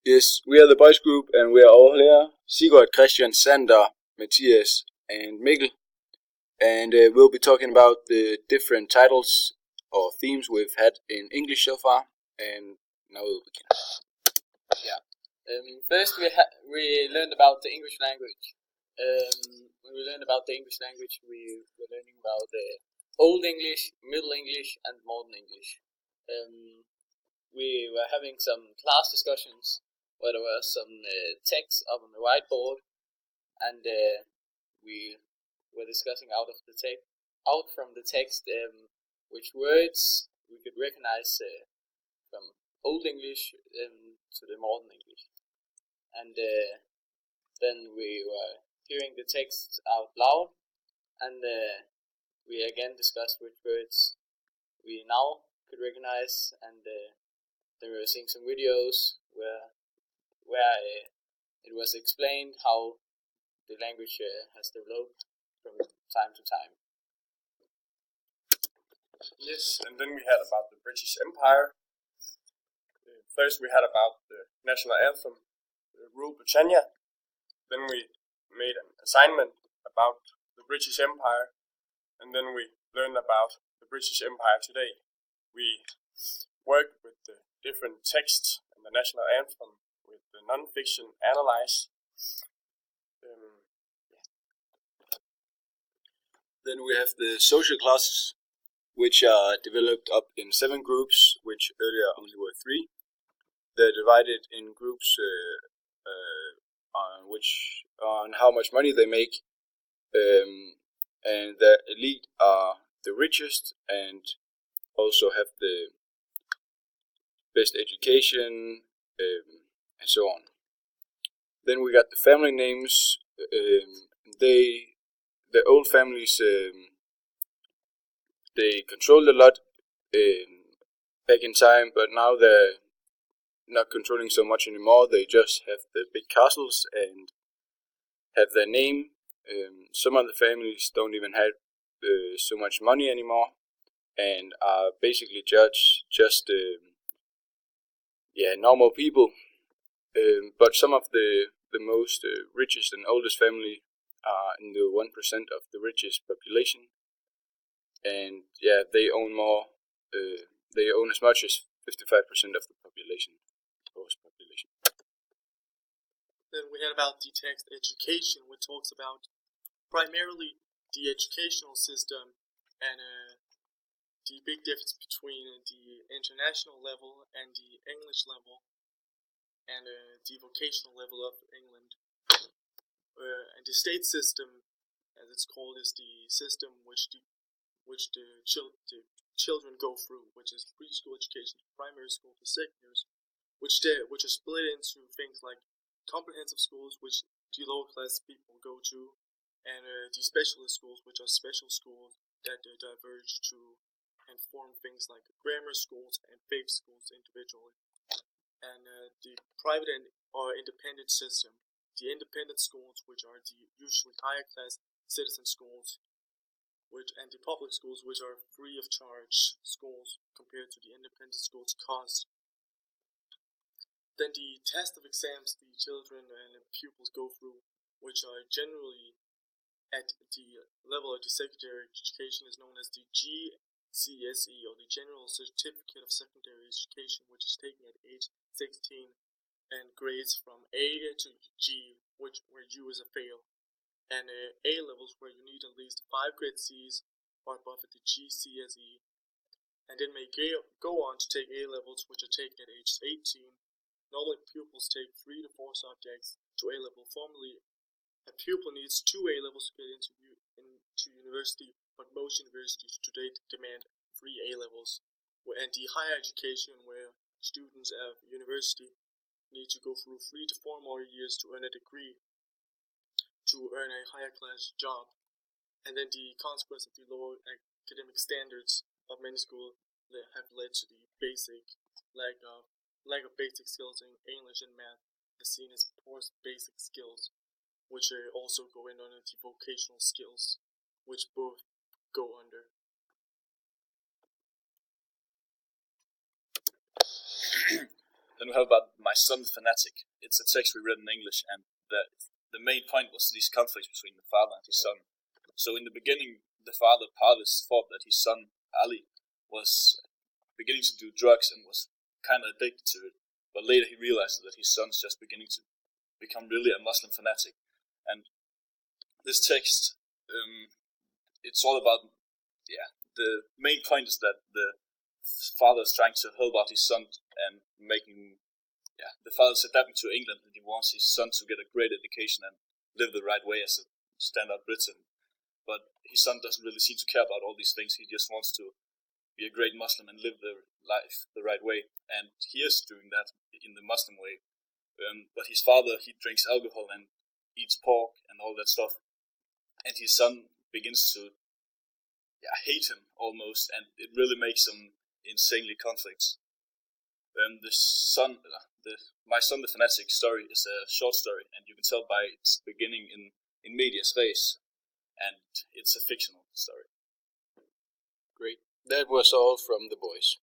Yes, we are the boys group and we are all here. Sigurd, Christian, Sander, Matthias and Mikkel. And we'll be talking about the different titles or themes we've had in English so far. And now we'll begin. First we learned about the English language. When we learned about the English language, we were learning about the Old English, Middle English and Modern English. We were having some class discussions where there was some text up on the whiteboard, and we were discussing out from the text which words we could recognize from Old English to the Modern English. And then we were hearing the text out loud, and we again discussed which words we now could recognize, and then we were seeing some videos where it was explained how the language has developed from time to time. Yes, and then we had about the British Empire. First we had about the national anthem, Rule Britannia. Then we made an assignment about the British Empire, and then we learned about the British Empire today. We worked with the different texts and the national anthem with the non-fiction analyzed. Then we have the social classes, which are developed up in 7 groups, which earlier only were 3. They're divided in groups on how much money they make, and the elite are the richest and also have the best education, and so on. Then we got the family names. The old families, they controlled a lot back in time, but now they're not controlling so much anymore. They just have the big castles and have their name. Some of the families don't even have so much money anymore and are basically just normal people. But some of the most richest and oldest family are in the 1% of the richest population, and they own more. They own as much as 55% of the population. Then we had about the text education, which talks about primarily the educational system and the big difference between the international level and the English level and the vocational level of England. And the state system, as it's called, is the system which the children go through, which is preschool education, primary school to secondary, which are split into things like comprehensive schools, which the lower class people go to, and the specialist schools, which are special schools that diverge to and form things like grammar schools and faith schools individually. And the private or independent system, the independent schools, which are the usually higher class citizen schools, and the public schools, which are free of charge schools compared to the independent schools' cost. Then the test of exams the children and pupils go through, which are generally at the level of the secondary education, is known as the GCSE, or the General Certificate of Secondary Education, which is taken at age 16, and grades from A to G, where U is a fail, and A levels, where you need at least 5 grade C's or above at the GCSE, and then may go on to take A levels, which are taken at age 18. Normally, pupils take 3 to 4 subjects to A level. Formally, a pupil needs 2 A levels to get into university, but most universities today demand 3 A levels. And the higher education, where students at university need to go through 3 to 4 more years to earn a degree, to earn a higher class job. And then the consequence of the lower academic standards of many schools have led to the basic lack of basic skills in English and math is seen as poor basic skills, which also go in under the vocational skills, which both go under. Then we have about My Son the Fanatic. It's a text we read in English, and the main point was these conflicts between the father and his son. So in the beginning, the father Parvis thought that his son Ali was beginning to do drugs and was kind of addicted to it. But later he realized that his son's just beginning to become really a Muslim fanatic. And this text, it's all about, the main point is that the father is trying to help out his son and making, the father's adapting to England, and he wants his son to get a great education and live the right way as a standard Briton. But his son doesn't really seem to care about all these things. He just wants to be a great Muslim and live their life the right way. And he is doing that in the Muslim way. But his father, he drinks alcohol and eats pork and all that stuff. And his son begins to hate him almost, and it really makes them insanely conflicts. My Son the Fanatic story is a short story, and you can tell by its beginning in medias res, and it's a fictional story. Great. That was all from the boys.